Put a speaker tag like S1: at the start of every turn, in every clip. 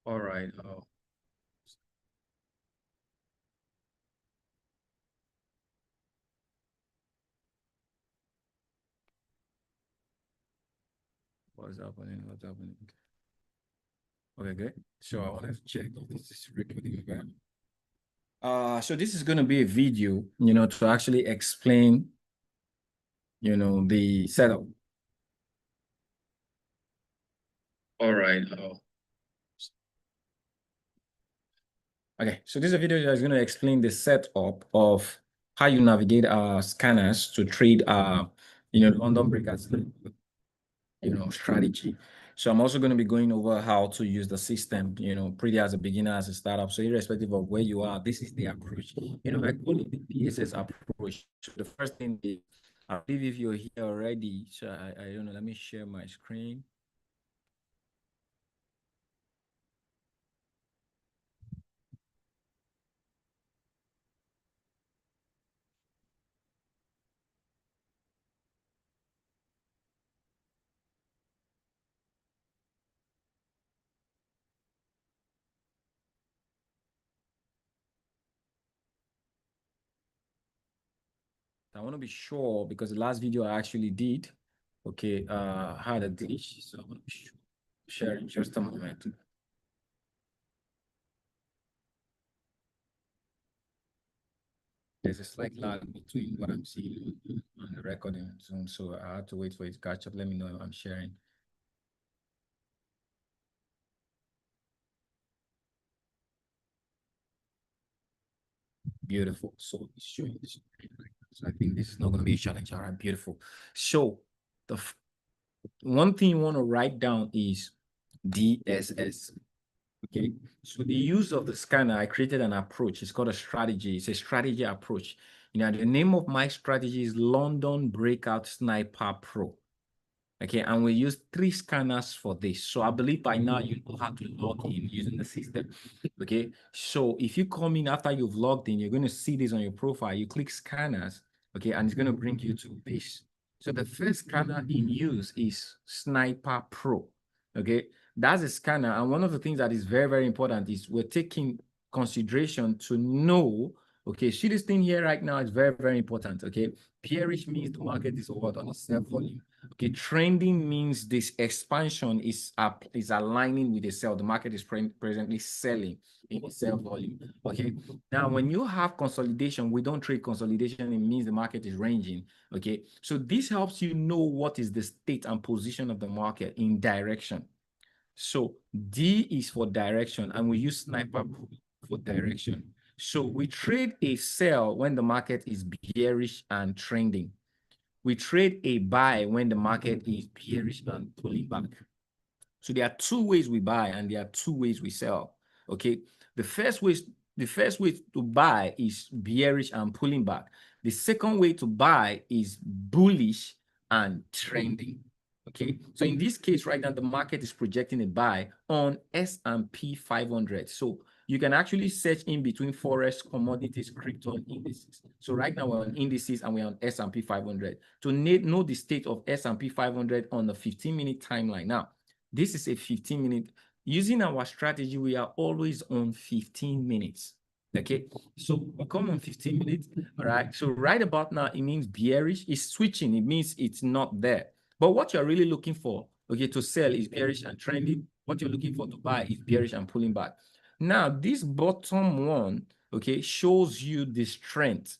S1: All right. What's happening? What's happening? Okay, good. So I wanted to check if this is recording again. So this is going to be a video, to actually explain, the setup. All right. Okay, so this is a video that's going to explain the setup of how you navigate scanners to trade London breakers, strategy. So I'm also going to be going over how to use the system, pretty as a beginner, as a startup. So irrespective of where you are, this is the approach. I call it the PSS approach. So the first thing is, I believe if you're here already, so I don't know, let me share my screen. I want to be sure because the last video I actually did, okay, had a glitch. So I want to be share in just a moment. There's a slight lag between what I'm seeing on the recording on Zoom, so I had to wait for it to catch up. Let me know if I'm sharing. Beautiful. So it's showing this. So I think this is not going to be a challenge. All right, beautiful. So the one thing you want to write down is DSS. Okay, so the use of the scanner, I created an approach. It's called a strategy. It's a strategy approach. The name of my strategy is London Breakout Sniper Pro. Okay, and we use 3 scanners for this. So I believe by now you know how to log in using the system. Okay, so if you come in after you've logged in, you're going to see this on your profile. You click scanners, okay, and it's going to bring you to this. So the first scanner in use is Sniper Pro. Okay, that's a scanner. And one of the things that is very, very important is we're taking consideration to know, okay, see this thing here right now is very, very important. Okay, bearish means the market is what on a sell volume. Okay, trending means this expansion is aligning with the sell. The market is presently selling in the sell volume. Okay, now when you have consolidation, we don't trade consolidation. It means the market is ranging. Okay, so this helps you know what is the state and position of the market in direction. So D is for direction, and we use Sniper for direction. So we trade a sell when the market is bearish and trending. We trade a buy when the market is bearish and pulling back. So there are 2 ways we buy and there are 2 ways we sell. Okay. The first way to buy is bearish and pulling back. The second way to buy is bullish and trending. Okay. So in this case right now, the market is projecting a buy on S&P 500. So you can actually search in between forex, commodities, crypto, and indices. So right now we're on indices and we're on S&P 500. To know the state of S&P 500 on the 15-minute timeline. Now, this is a 15-minute. Using our strategy, we are always on 15 minutes. Okay, so we come on 15 minutes. All right, so right about now, it means bearish. It's switching. It means it's not there. But what you're really looking for, okay, to sell is bearish and trending. What you're looking for to buy is bearish and pulling back. Now, this bottom one, okay, shows you the strength,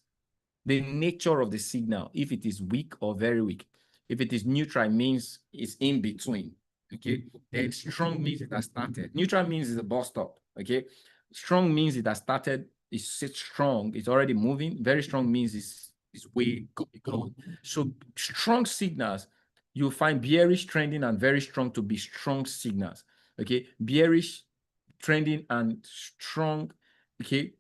S1: the nature of the signal, if it is weak or very weak. If it is neutral, it means it's in between. Okay, then strong means it has started. Neutral means it's a bus stop. Okay, strong means it has started. It's strong. It's already moving. Very strong means it's way going. So strong signals, you'll find bearish, trending, and very strong to be strong signals. Okay, bearish, trending, and strong, okay,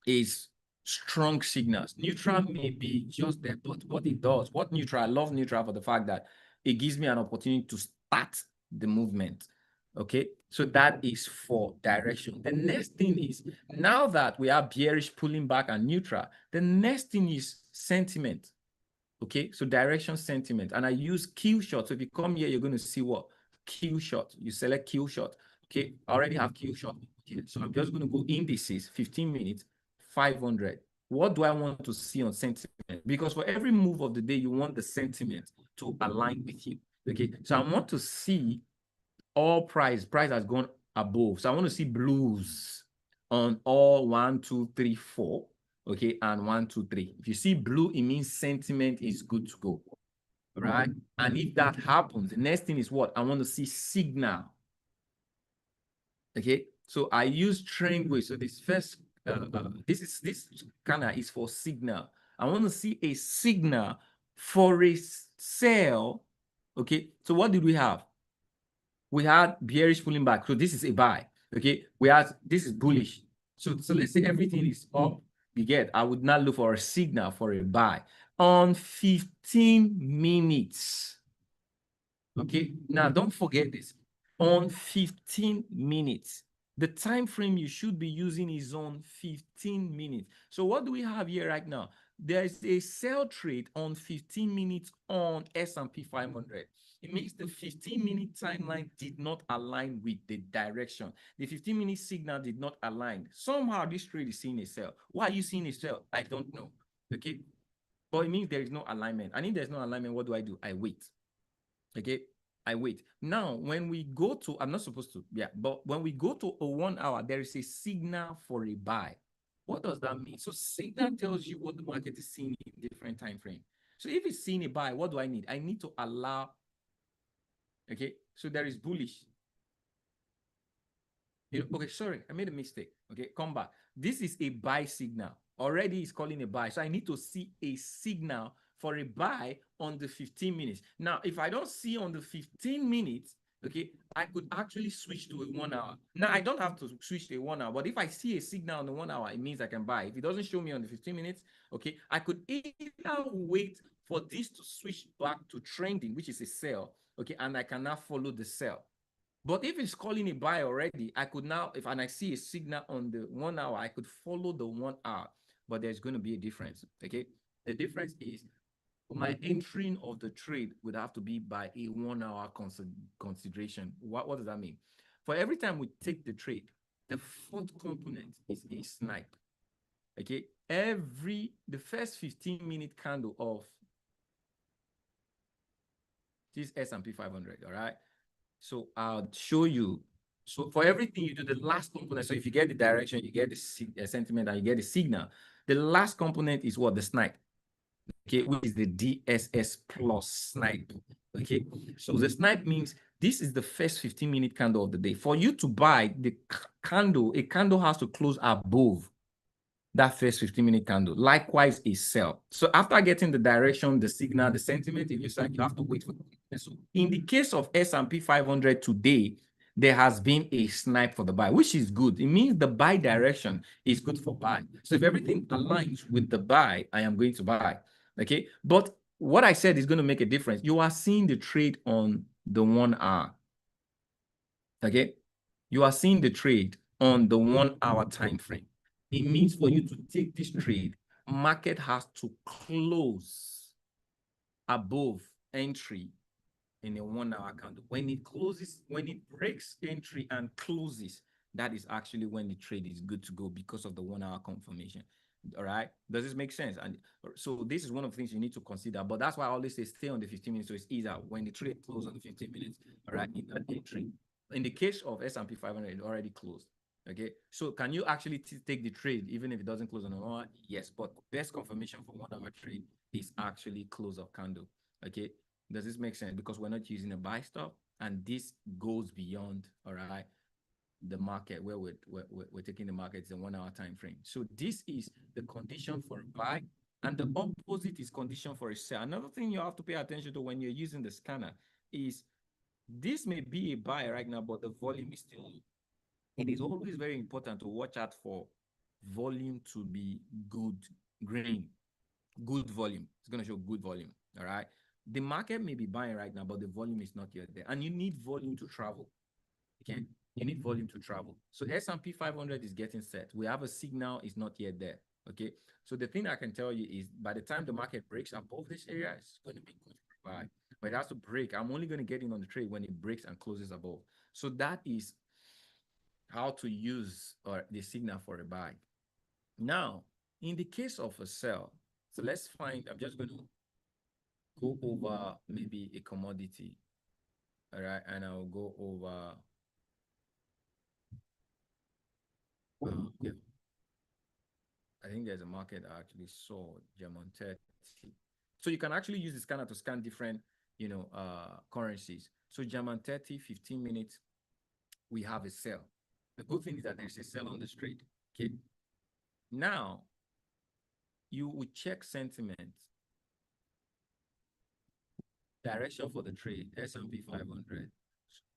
S1: is strong signals. Neutral may be just there, but what it does, what neutral, I love neutral for the fact that it gives me an opportunity to start the movement. Okay, so that is for direction. The next thing is, now that we are bearish, pulling back, and neutral, the next thing is sentiment. Okay, so direction, sentiment, and I use kill shot. So if you come here, you're going to see what kill shot. You select kill shot. Okay, I already have kill shot. Okay, so I'm just going to go indices, 15 minutes, 500. What do I want to see on sentiment? Because for every move of the day, you want the sentiment to align with you. Okay, so I want to see all price has gone above. So I want to see blues on all 1, 2, 3, 4. Okay, and 1, 2, 3. If you see blue, it means sentiment is good to go. Right? And if that happens, the next thing is what? I want to see signal. Okay, so I use trend wave. So this first, this kind of is for signal. I want to see a signal for a sell. Okay, so what did we have? We had bearish pulling back. So this is a buy. Okay, we had this is bullish. So let's say everything is up. You get, I would not look for a signal for a buy on 15 minutes. Okay, now don't forget this. On 15 minutes, the time frame you should be using is on 15 minutes. So what do we have here right now? There is a sell trade on 15 minutes on S&P 500. It means the 15-minute timeline did not align with the direction. The 15-minute signal did not align. Somehow this trade is seeing a sell. Why are you seeing a sell? I don't know. Okay, but it means there is no alignment. And if there's no alignment, what do? I wait. Okay, I wait. Now, when we go to, I'm not supposed to, yeah, but when we go to a 1 hour, there is a signal for a buy. What does that mean? So signal tells you what the market is seeing in different time frame. So if it's seeing a buy, what do I need? I need to allow, okay, so there is bullish. Okay, sorry, I made a mistake. Okay, come back. This is a buy signal. Already it's calling a buy. So I need to see a signal for a buy on the 15 minutes. Now, if I don't see on the 15 minutes, okay, I could actually switch to a 1 hour. Now, I don't have to switch to a 1 hour, but if I see a signal on the 1 hour, it means I can buy. If it doesn't show me on the 15 minutes, okay, I could either wait for this to switch back to trending, which is a sell, okay, and I can now follow the sell. But if it's calling a buy already, I could now, if and I see a signal on the 1 hour, I could follow the 1 hour, but there's going to be a difference. Okay. The difference is my entering of the trade would have to be by a 1 hour consideration. What does that mean? For every time we take the trade, the fourth component is a snipe. Okay. The first 15-minute candle of this S&P 500, all right? So I'll show you. So for everything you do, the last component, so if you get the direction, you get the sentiment, and you get the signal, the last component is what? The snipe. Okay, which is the DSS plus snipe. Okay, so the snipe means this is the first 15-minute candle of the day. For you to buy the candle, a candle has to close above that first 15-minute candle. Likewise, a sell. So after getting the direction, the signal, the sentiment, if you like, you have to wait for it. So in the case of S&P 500 today, there has been a snipe for the buy, which is good. It means the buy direction is good for buy. So if everything aligns with the buy, I am going to buy. Okay. But what I said is going to make a difference. You are seeing the trade on the 1 hour. Okay. You are seeing the trade on the 1 hour time frame. It means for you to take this trade, market has to close above entry in a 1 hour candle. When it closes, when it breaks entry and closes, that is actually when the trade is good to go because of the 1 hour confirmation. All right. Does this make sense? And so this is one of the things you need to consider. But that's why I always say stay on the 15 minutes. So it's easier when the trade closes on the 15 minutes. All right. In that entry. In the case of S&P 500, it already closed. Okay. So can you actually take the trade even if it doesn't close on an hour? Yes. But best confirmation for 1 hour trade is actually close of candle. Okay. Does this make sense? Because we're not using a buy stop, and this goes beyond, all right, the market where we're taking the market is a 1 hour time frame. So this is the condition for a buy, and the opposite is condition for a sell. Another thing you have to pay attention to when you're using the scanner is this may be a buy right now, but the volume is still low. It is always very important to watch out for volume to be good, green, good volume. It's going to show good volume. All right. The market may be buying right now, but the volume is not yet there. And you need volume to travel. Okay. You need volume to travel. So S&P 500 is getting set. We have a signal, it's not yet there. Okay. So the thing I can tell you is by the time the market breaks above this area, it's going to be good for buy. But it has to break. I'm only going to get in on the trade when it breaks and closes above. So that is how to use the signal for a buy. Now, in the case of a sell, so let's find, I'm just going to go over maybe a commodity, all right, and I'll go over yeah. I think there's a market I actually saw German 30. So you can actually use the scanner to scan different, currencies. So German 30, 15 minutes, we have a sell. The good thing is that there's a sell on the trade. Okay. Now, you would check sentiment, direction for the trade, S&P 500.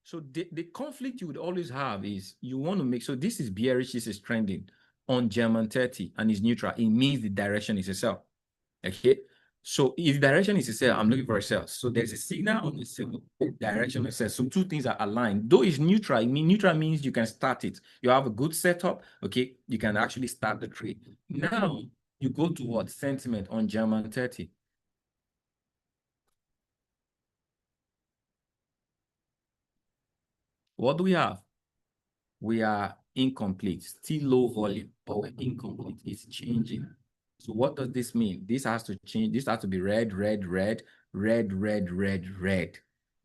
S1: So the conflict you would always have is you want to make, so this is bearish, this is trending on German 30 and is neutral. It means the direction is a sell. Okay. So if direction is a sell, I'm looking for a sell. So there's a signal on the sell, direction of sell. So two things are aligned. Though it's neutral, neutral means you can start it. You have a good setup. Okay. You can actually start the trade. Now you go to what? Sentiment on German 30. What do we have? We are incomplete, still low volume, but we're incomplete. It's changing. So what does this mean? This has to change. This has to be red, red, red, red, red, red, red.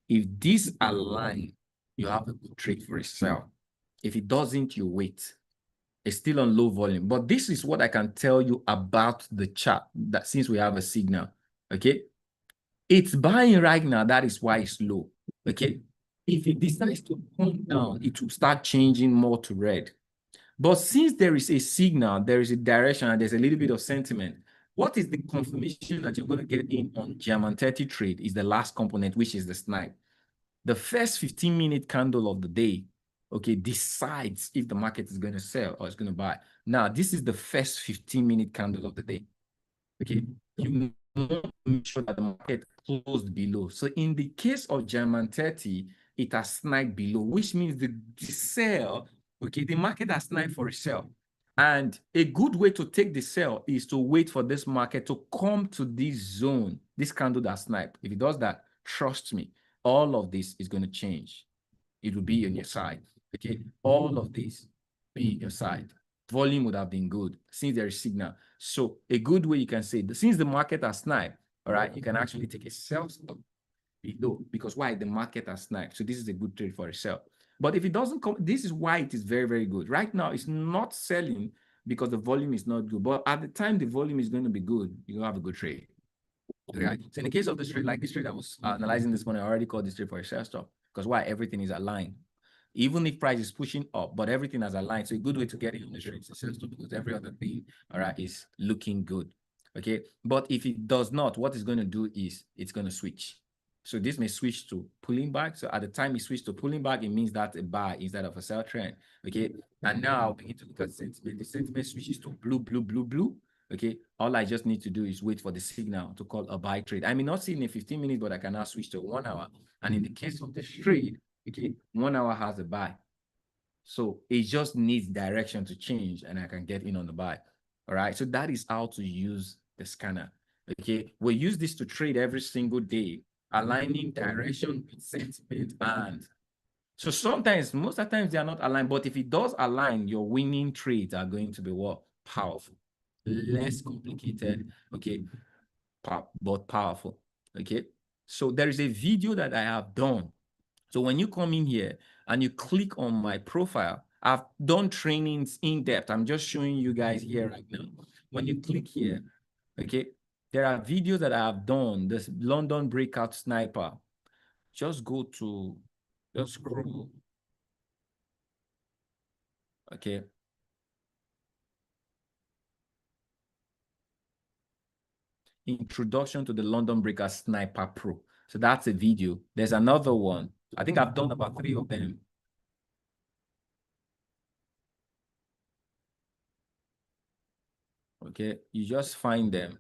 S1: If this align, you have a good trade for a sell. If it doesn't, you wait. It's still on low volume. But this is what I can tell you about the chart, that since we have a signal, okay? It's buying right now. That is why it's low, okay? If it decides to come down, it will start changing more to red. But since there is a signal, there is a direction, and there's a little bit of sentiment, what is the confirmation that you're going to get in on German 30 trade is the last component, which is the snipe. The first 15-minute candle of the day, okay, decides if the market is going to sell or it's going to buy. Now, this is the first 15-minute candle of the day. Okay, you want to make sure that the market closed below. So in the case of German 30, it has sniped below, which means the sell, okay, the market has sniped for a sell. And a good way to take the sell is to wait for this market to come to this zone, this candle that sniped. If it does that, trust me, all of this is going to change. It will be on your side, okay? All of this be on your side. Volume would have been good since there is signal. So a good way you can say, since the market has sniped, all right, you can actually take a sell stop below, because why? The market has sniped. So this is a good trade for a sell. But if it doesn't come, this is why it is very, very good. Right now, it's not selling because the volume is not good. But at the time the volume is going to be good, you have a good trade. Right? So in the case of this trade, like this trade I was analyzing this morning, I already called this trade for a sell stop, because why? Everything is aligned. Even if price is pushing up, but everything has aligned. So a good way to get in on the trade is a sell stop, because every other thing, all right, is looking good. Okay. But if it does not, what it's going to do is it's going to switch. So this may switch to pulling back. So at the time it switched to pulling back, it means that's a buy instead of a sell trend. Okay. And now I'll begin to look at sentiment. The sentiment switches to blue, blue, blue, blue. Okay. All I just need to do is wait for the signal to call a buy trade. I may not see it in 15 minutes, but I can now switch to 1 hour. And in the case of the trade, okay, 1 hour has a buy. So it just needs direction to change and I can get in on the buy. All right. So that is how to use the scanner. Okay. We use this to trade every single day, aligning direction with sentiment. And so sometimes, most of the times they are not aligned, but if it does align, your winning trades are going to be what? Powerful. Less complicated. Okay. But powerful. Okay. So there is a video that I have done. So when you come in here and you click on my profile, I've done trainings in depth. I'm just showing you guys here right now. When you click here, okay, there are videos that I have done. This London breakout sniper. Just go to, just scroll. Okay. Introduction to the London Breakout Sniper Pro. So that's a video. There's another one. I think I've done about 3 of them. Okay, you just find them,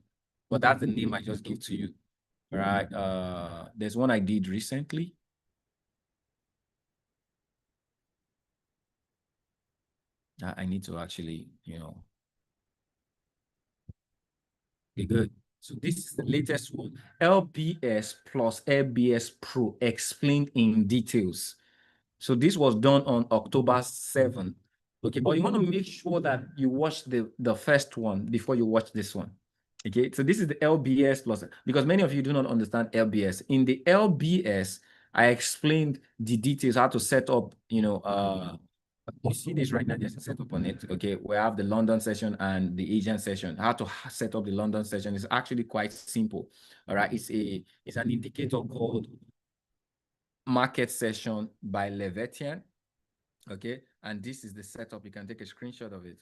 S1: but that's the name I just give to you. All right. There's one I did recently. I need to actually, be good. So this is the latest one. LBS plus LBS Pro explained in details. So this was done on October 7th. Okay, but you want to make sure that you watch the first one before you watch this one. Okay, so this is the LBS plus, because many of you do not understand LBS. In the LBS, I explained the details, how to set up, you see this right now, there's a setup on it. Okay, we have the London session and the Asian session. How to set up the London session is actually quite simple. All right, it's an indicator called Market Session by Levetian. Okay, and this is the setup. You can take a screenshot of it.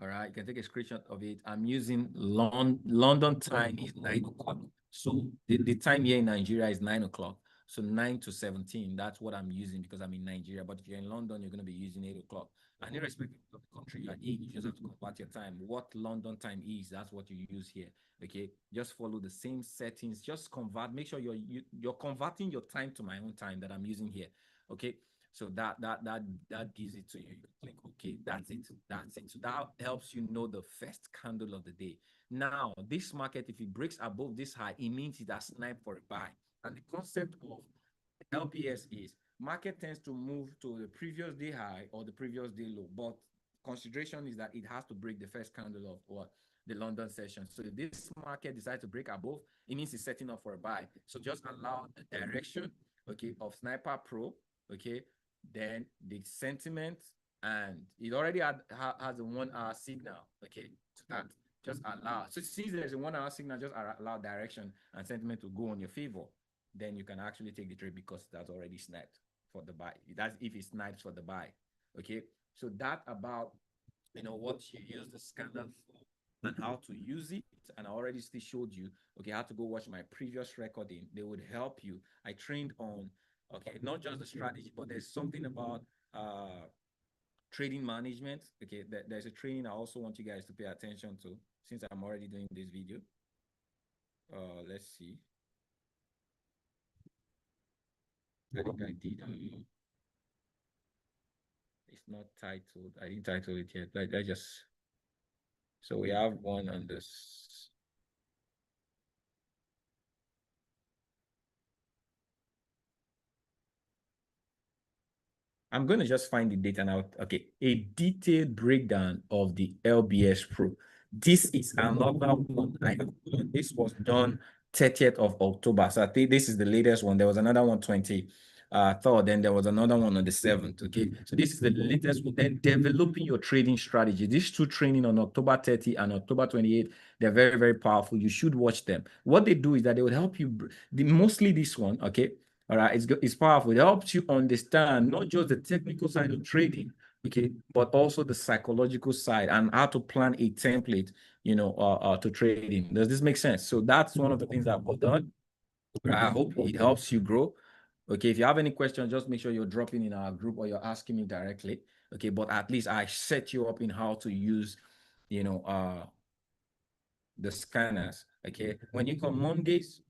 S1: All right, you can take a screenshot of it. I'm using London time is 9 o'clock. So the time here in Nigeria is 9 o'clock. So 9 to 17, that's what I'm using because I'm in Nigeria. But if you're in London, you're going to be using 8 o'clock. And irrespective of the country you're in, you just have to convert your time. What London time is, that's what you use here. Okay, just follow the same settings. Just convert. Make sure you're converting your time to my own time that I'm using here. Okay, so that gives it to you. You click OK. That's it. That's it. So that helps you know the first candle of the day. Now, this market, if it breaks above this high, it means it has sniped for a buy. And the concept of LPS is market tends to move to the previous day high or the previous day low, but consideration is that it has to break the first candle of what? The London session. So if this market decides to break above, it means it's setting up for a buy. So just allow the direction, okay, of Sniper Pro, okay, then the sentiment, and it already has a 1 hour signal, okay, to that. Just allow. So since there's a 1 hour signal, just allow direction and sentiment to go on your favor. Then you can actually take the trade because that's already sniped for the buy. That's if it snipes for the buy. Okay. So that about what you use the scanner for and how to use it. And I already still showed you, okay, how to go watch my previous recording. They would help you. I trained on, okay, not just the strategy, but there's something about trading management. Okay, there's a training I also want you guys to pay attention to since I'm already doing this video. Let's see. I think I did. It's not titled. I didn't title it yet. I just. So we have one on this. I'm going to just find the data now. Okay, a detailed breakdown of the LBS Pro. This is another one I have done. This was done 30th of October. So I think this is the latest one. There was another one 23rd, then there was another one on the 7th. Okay, so this is the latest one. Then developing your trading strategy. These two training on October 30 and October 28, they're very, very powerful. You should watch them. What they do is that they will help you, mostly this one, okay? All right, it's powerful. It helps you understand not just the technical side of trading, okay, but also the psychological side and how to plan a template, to trading. Does this make sense? So that's one of the things that I've done. I hope it helps you grow. Okay, if you have any questions, just make sure you're dropping in our group or you're asking me directly. Okay, but at least I set you up in how to use, the scanners. Okay, when you come Mondays,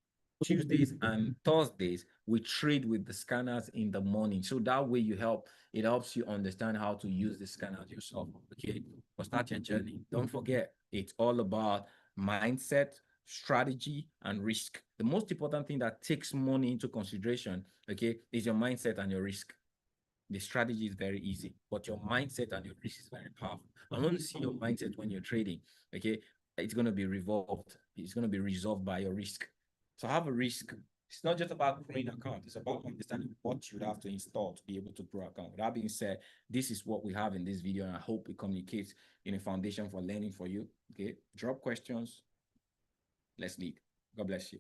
S1: Tuesdays, and Thursdays, we trade with the scanners in the morning. So that way it helps you understand how to use the scanners yourself. Okay, but start your journey. Don't forget, it's all about mindset, strategy, and risk. The most important thing that takes money into consideration, okay, is your mindset and your risk. The strategy is very easy, but your mindset and your risk is very powerful. I want to see your mindset when you're trading. Okay, it's going to be revolved. It's going to be resolved by your risk. So have a risk. It's not just about growing account. It's about understanding what you have to install to be able to grow account. That being said, this is what we have in this video, and I hope it communicates in a foundation for learning for you. Okay, drop questions. Let's lead. God bless you.